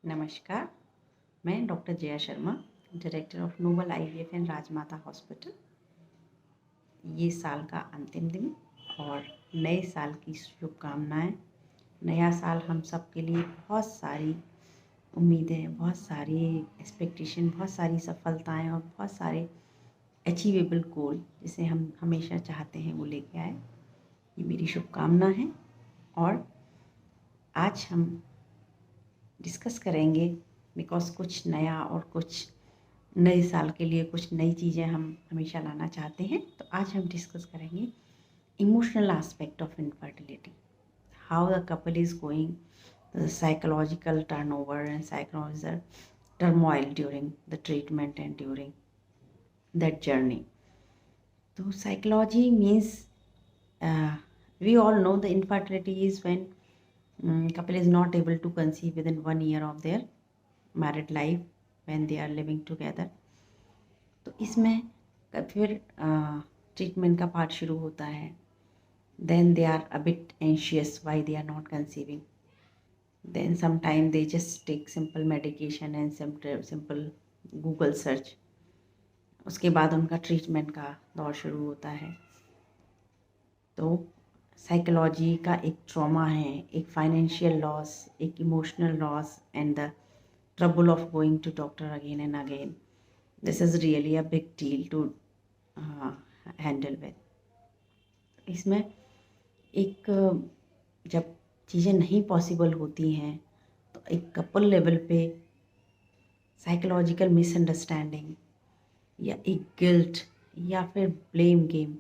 नमस्कार, मैं doctor Jaya Sharma, director of noble IVF and Rajmata hospital. ये साल का अंतिम दिन और नए साल की शुभकामनाएं। नया साल हम सब के लिए बहुत सारी उम्मीदें, बहुत सारी एक्सपेक्टेशन, बहुत सारी सफलताएं और बहुत सारे अचीवेबल गोल जिसे हम हमेशा चाहते हैं वो लेके आए। ये मेरी शुभकामना है और आज हम डिस्कस करेंगे बिकॉज़ कुछ नया और कुछ नए साल के लिए कुछ नई चीज़ें हम हमेशा लाना चाहते हैं। तो आज हम डिस्कस करेंगे emotional aspect of infertility, how the couple is going, the psychological turnover and psychological turmoil during the treatment and during that journey. तो psychology means we all know the infertility is when couple is not able to conceive within 1 year of their married life when they are living together। तो इसमें फिर treatment का part शुरू होता है। then they are a bit anxious why they are not conceiving, then sometime they just take simple medication and simple Google search। उसके बाद उनका ट्रीटमेंट का दौर शुरू होता है। तो साइकोलॉजी का एक ट्रॉमा है, एक फाइनेंशियल लॉस, एक emotional loss and the trouble of going to doctor again and again. This is really a big deal to handle with. इसमें एक जब चीज़ें नहीं पॉसिबल होती हैं तो एक कपल लेवल पे साइकोलॉजिकल मिसअंडरस्टैंडिंग या एक गिल्ट या फिर ब्लेम गेम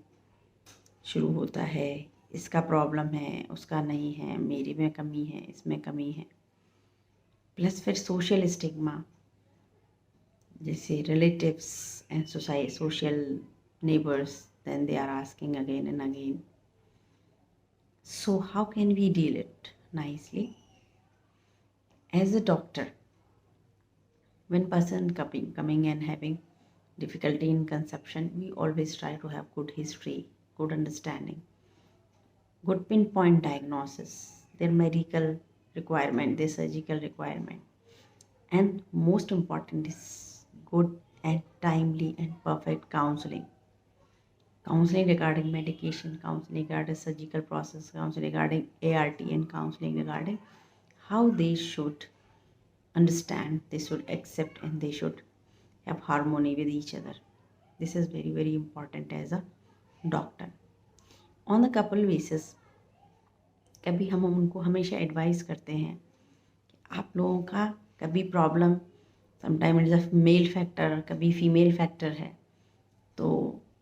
शुरू होता है। इसका प्रॉब्लम है, उसका नहीं है, मेरी में कमी है, इसमें कमी है। प्लस फिर सोशल स्टिग्मा, जैसे relatives and social neighbours, then they are asking again and again. So how can we deal it nicely? As a doctor, when person coming and having difficulty in conception, we always try to have good history, good understanding, good pinpoint diagnosis, their medical requirement, their surgical requirement, and most important is good and timely and perfect counseling regarding medication, counseling regarding surgical process, counseling regarding ART, and counseling regarding how they should understand, they should accept, and they should have harmony with each other. This is very very important as a doctor. On the couple basis, कभी हम उनको हमेशा advice करते हैं कि आप लोगों का कभी problem sometime it is a male factor, कभी फीमेल फैक्टर है। तो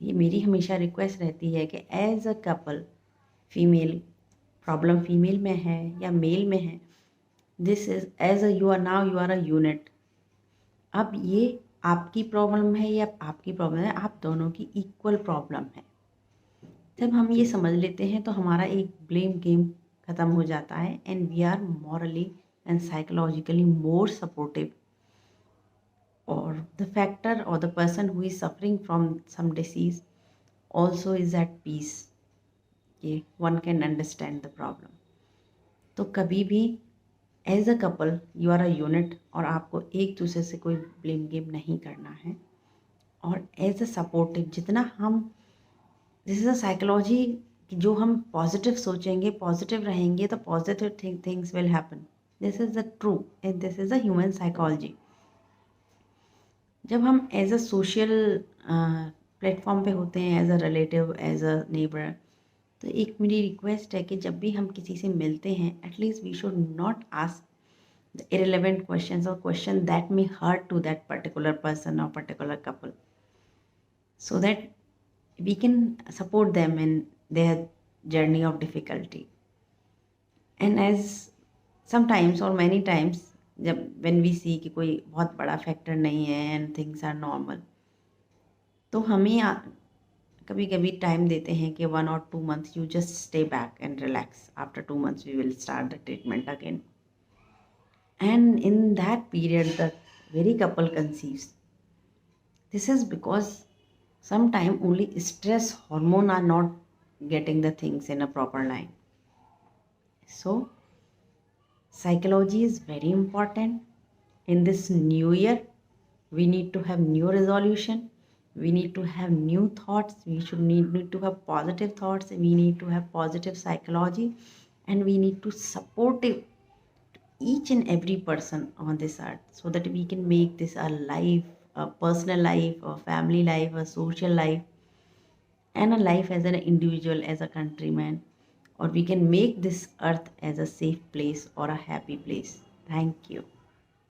ये मेरी हमेशा रिक्वेस्ट रहती है कि as a couple, female problem female में है या मेल में है, this is as a you are a unit. अब ये आपकी प्रॉब्लम है या आपकी प्रॉब्लम है, आप दोनों की इक्वल प्रॉब्लम है। जब हम ये समझ लेते हैं तो हमारा एक ब्लेम गेम ख़त्म हो जाता है and we are morally and psychologically more supportive, और द फैक्टर और the person who is suffering from some disease also is at peace, कि one can understand the problem। तो कभी भी as a couple you are a unit और आपको एक दूसरे से कोई ब्लेम गेम नहीं करना है। और एज अ सपोर्टिव जितना हम, दिस इज़ अ साइकोलॉजी, जो हम पॉजिटिव सोचेंगे, पॉजिटिव रहेंगे तो positive things will happen. This is the true and this is a human psychology. जब हम एज अ सोशल प्लेटफॉर्म पे होते हैं, as a relative, as a neighbour, तो एक मेरी रिक्वेस्ट है कि जब भी हम किसी से मिलते हैं, at least we should not ask the irrelevant questions और question that may hurt to that particular person और particular couple, so that we can support them in their journey of difficulty। and as sometimes or many times जब when we see कि कोई बहुत बड़ा factor नहीं है and things are normal, तो हमें कभी कभी टाइम देते हैं कि 1 or 2 months you just stay back and relax, after 2 months we will start the treatment again, and in that period the very couple conceives। This is because sometimes only stress hormone are not getting the things in a proper line। So psychology is very important, in this new year, we need to have new resolution, we need to have new thoughts, we should need to have positive thoughts, we need to have positive psychology, and we need to support each and every person on this earth so that we can make this a life, a personal life, a family life, a social life, and a life as an individual, as a countryman, or we can make this earth as a safe place or a happy place. Thank you.